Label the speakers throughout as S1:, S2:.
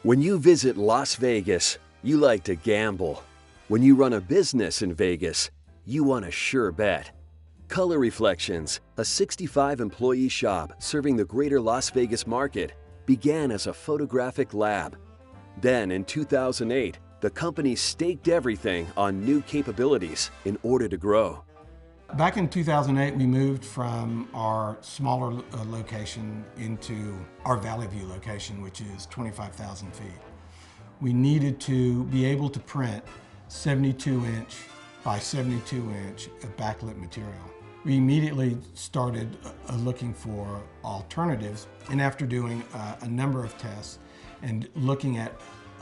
S1: When you visit Las Vegas, you like to gamble. When you run a business in Vegas, you want a sure bet. Color Reflections, a 65-employee shop serving the greater Las Vegas market, began as a photographic lab. Then, in 2008, the company staked everything on new capabilities in order to grow.
S2: Back in 2008, we moved from our smaller location into our Valley View location, which is 25,000 feet. We needed to be able to print 72-inch by 72-inch of backlit material. We immediately started looking for alternatives, and after doing a number of tests and looking at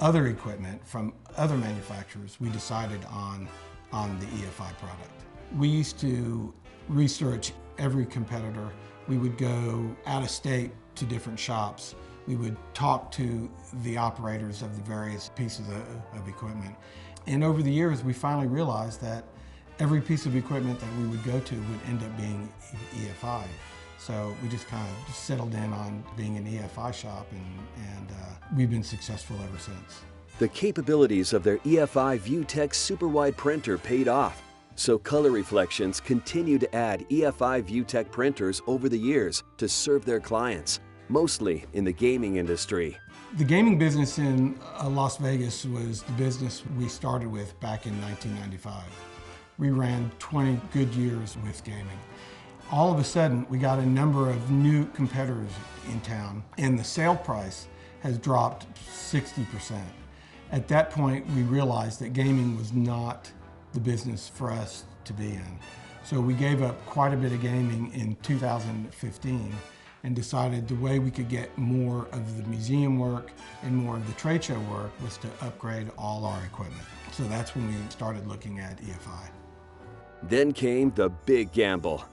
S2: other equipment from other manufacturers, we decided on the EFI product. We used to research every competitor. We would go out of state to different shops. We would talk to the operators of the various pieces of equipment. And over the years, we finally realized that every piece of equipment that we would go to would end up being EFI. So we just kind of settled in on being an EFI shop, and we've been successful ever since.
S1: The capabilities of their EFI ViewTech super wide printer paid off. So Color Reflections continue to add EFI ViewTech printers over the years to serve their clients, mostly in the gaming industry.
S2: The gaming business in Las Vegas was the business we started with back in 1995. We ran 20 good years with gaming. All of a sudden, we got a number of new competitors in town, and the sale price has dropped 60%. At that point, we realized that gaming was not the business for us to be in. So we gave up quite a bit of gaming in 2015 and decided the way we could get more of the museum work and more of the trade show work was to upgrade all our equipment. So that's when we started looking at EFI.
S1: Then came the big gamble.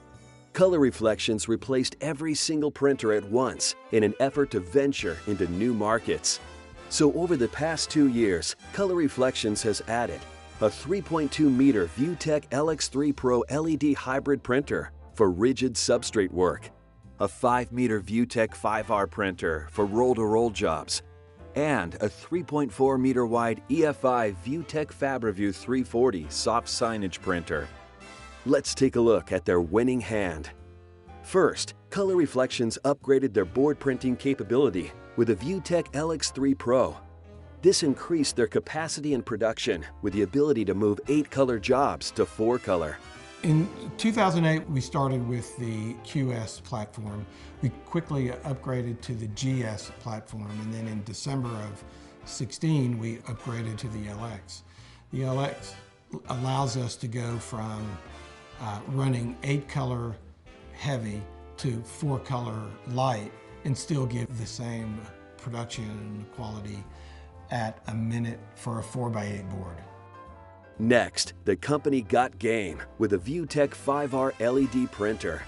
S1: Color Reflections replaced every single printer at once in an effort to venture into new markets. So over the past 2 years, Color Reflections has added a 3.2-meter ViewTech LX3 Pro LED hybrid printer for rigid substrate work, a 5-meter ViewTech 5R printer for roll-to-roll jobs, and a 3.4-meter wide EFI ViewTech FabriView 340 soft signage printer. Let's take a look at their winning hand. First, Color Reflections upgraded their board printing capability with a ViewTech LX3 Pro. This increased their capacity and production with the ability to move 8-color jobs to 4-color.
S2: In 2008, we started with the QS platform. We quickly upgraded to the GS platform, and then in December of 16, we upgraded to the LX. The LX allows us to go from running 8-color heavy to 4-color light and still give the same production quality at a minute for a 4x8 board.
S1: Next, the company got game with a ViewTech 5R LED printer.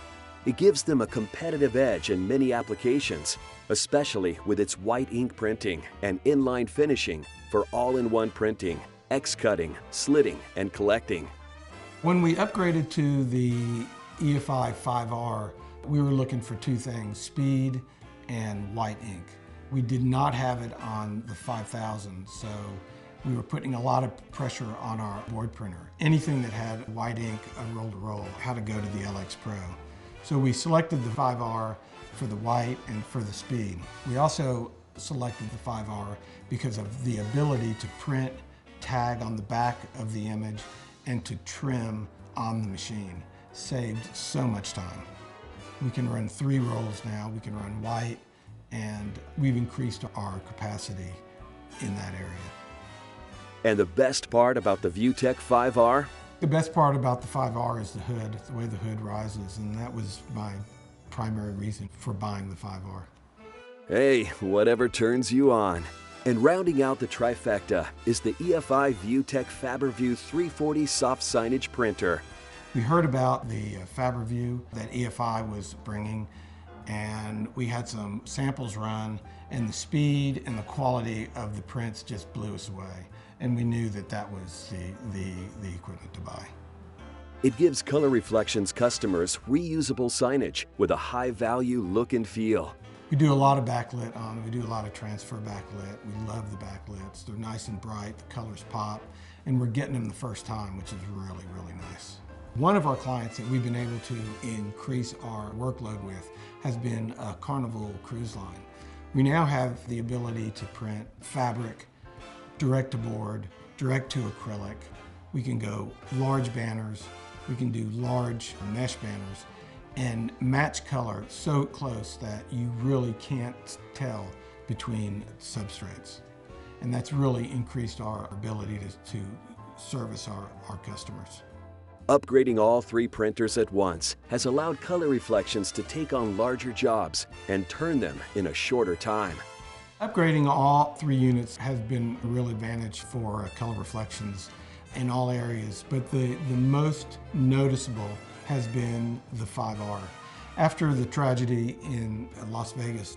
S1: It gives them a competitive edge in many applications, especially with its white ink printing and inline finishing for all-in-one printing, X-cutting, slitting, and collecting.
S2: When we upgraded to the EFI 5R, we were looking for two things, speed and white ink. We did not have it on the 5000, so we were putting a lot of pressure on our board printer. Anything that had white ink, a roll-to-roll, had to go to the LX Pro. So we selected the 5R for the white and for the speed. We also selected the 5R because of the ability to print, tag on the back of the image, and to trim on the machine. Saved so much time. We can run 3 rolls now. We can run white, and we've increased our capacity in that area.
S1: And the best part about the ViewTech 5R?
S2: The best part about the 5R is the hood, the way the hood rises, and that was my primary reason for buying the 5R.
S1: Hey, whatever turns you on. And rounding out the trifecta is the EFI ViewTech FabriView 340 soft signage printer.
S2: We heard about the FabriView that EFI was bringing, and we had some samples run, and the speed and the quality of the prints just blew us away. And we knew that that was the equipment to buy.
S1: It gives Color Reflections customers reusable signage with a high-value look and feel.
S2: We do a lot of backlit on it. We do a lot of transfer backlit. We love the backlits. They're nice and bright, the colors pop, and we're getting them the first time, which is really, really nice. One of our clients that we've been able to increase our workload with has been Carnival Cruise Line. We now have the ability to print fabric, direct to board, direct to acrylic. We can go large banners, we can do large mesh banners, and match color so close that you really can't tell between substrates. And that's really increased our ability to service our customers.
S1: Upgrading all 3 printers at once has allowed Color Reflections to take on larger jobs and turn them in a shorter time.
S2: Upgrading all 3 units has been a real advantage for Color Reflections in all areas, but the most noticeable has been the 5R. After the tragedy in Las Vegas,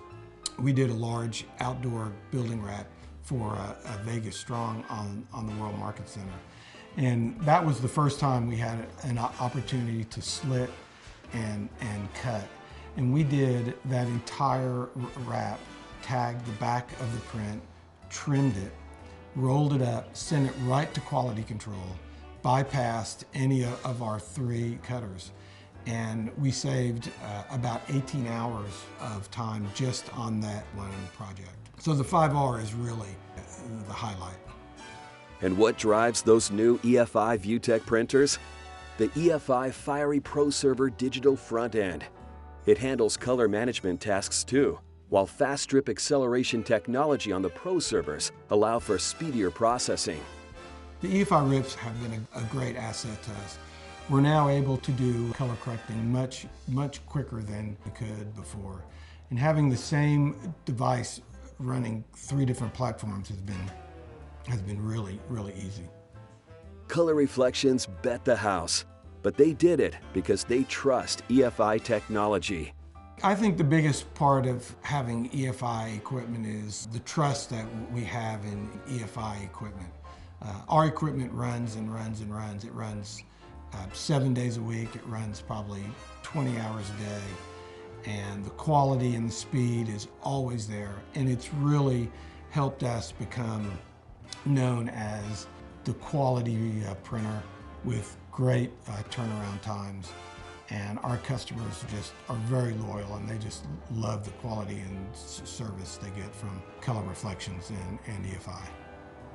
S2: we did a large outdoor building wrap for a Vegas Strong on the World Market Center. And that was the first time we had an opportunity to slit and cut. And we did that entire wrap, tagged the back of the print, trimmed it, rolled it up, sent it right to quality control, bypassed any of our 3 cutters. And we saved about 18 hours of time just on that one project. So the 5R is really the highlight.
S1: And what drives those new EFI ViewTech printers? The EFI Fiery Pro Server digital front end. It handles color management tasks too, while fast strip acceleration technology on the Pro servers allow for speedier processing.
S2: The EFI rips have been a great asset to us. We're now able to do color correcting much quicker than we could before. And having the same device running 3 different platforms has been really, really easy.
S1: Color Reflections bet the house, but they did it because they trust EFI technology.
S2: I think the biggest part of having EFI equipment is the trust that we have in EFI equipment. Our equipment runs and runs and runs. It runs 7 days a week. It runs probably 20 hours a day. And the quality and the speed is always there. And it's really helped us become known as the quality printer with great turnaround times. And our customers just are very loyal, and they just love the quality and service they get from Color Reflections and EFI.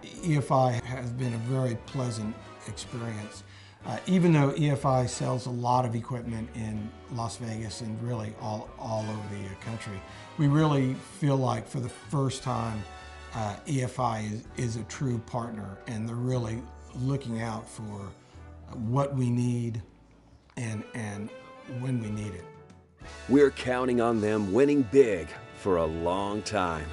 S2: EFI has been a very pleasant experience. Even though EFI sells a lot of equipment in Las Vegas and really all over the country, we really feel like for the first time EFI is a true partner, and they're really looking out for what we need and when we need it.
S1: We're counting on them winning big for a long time.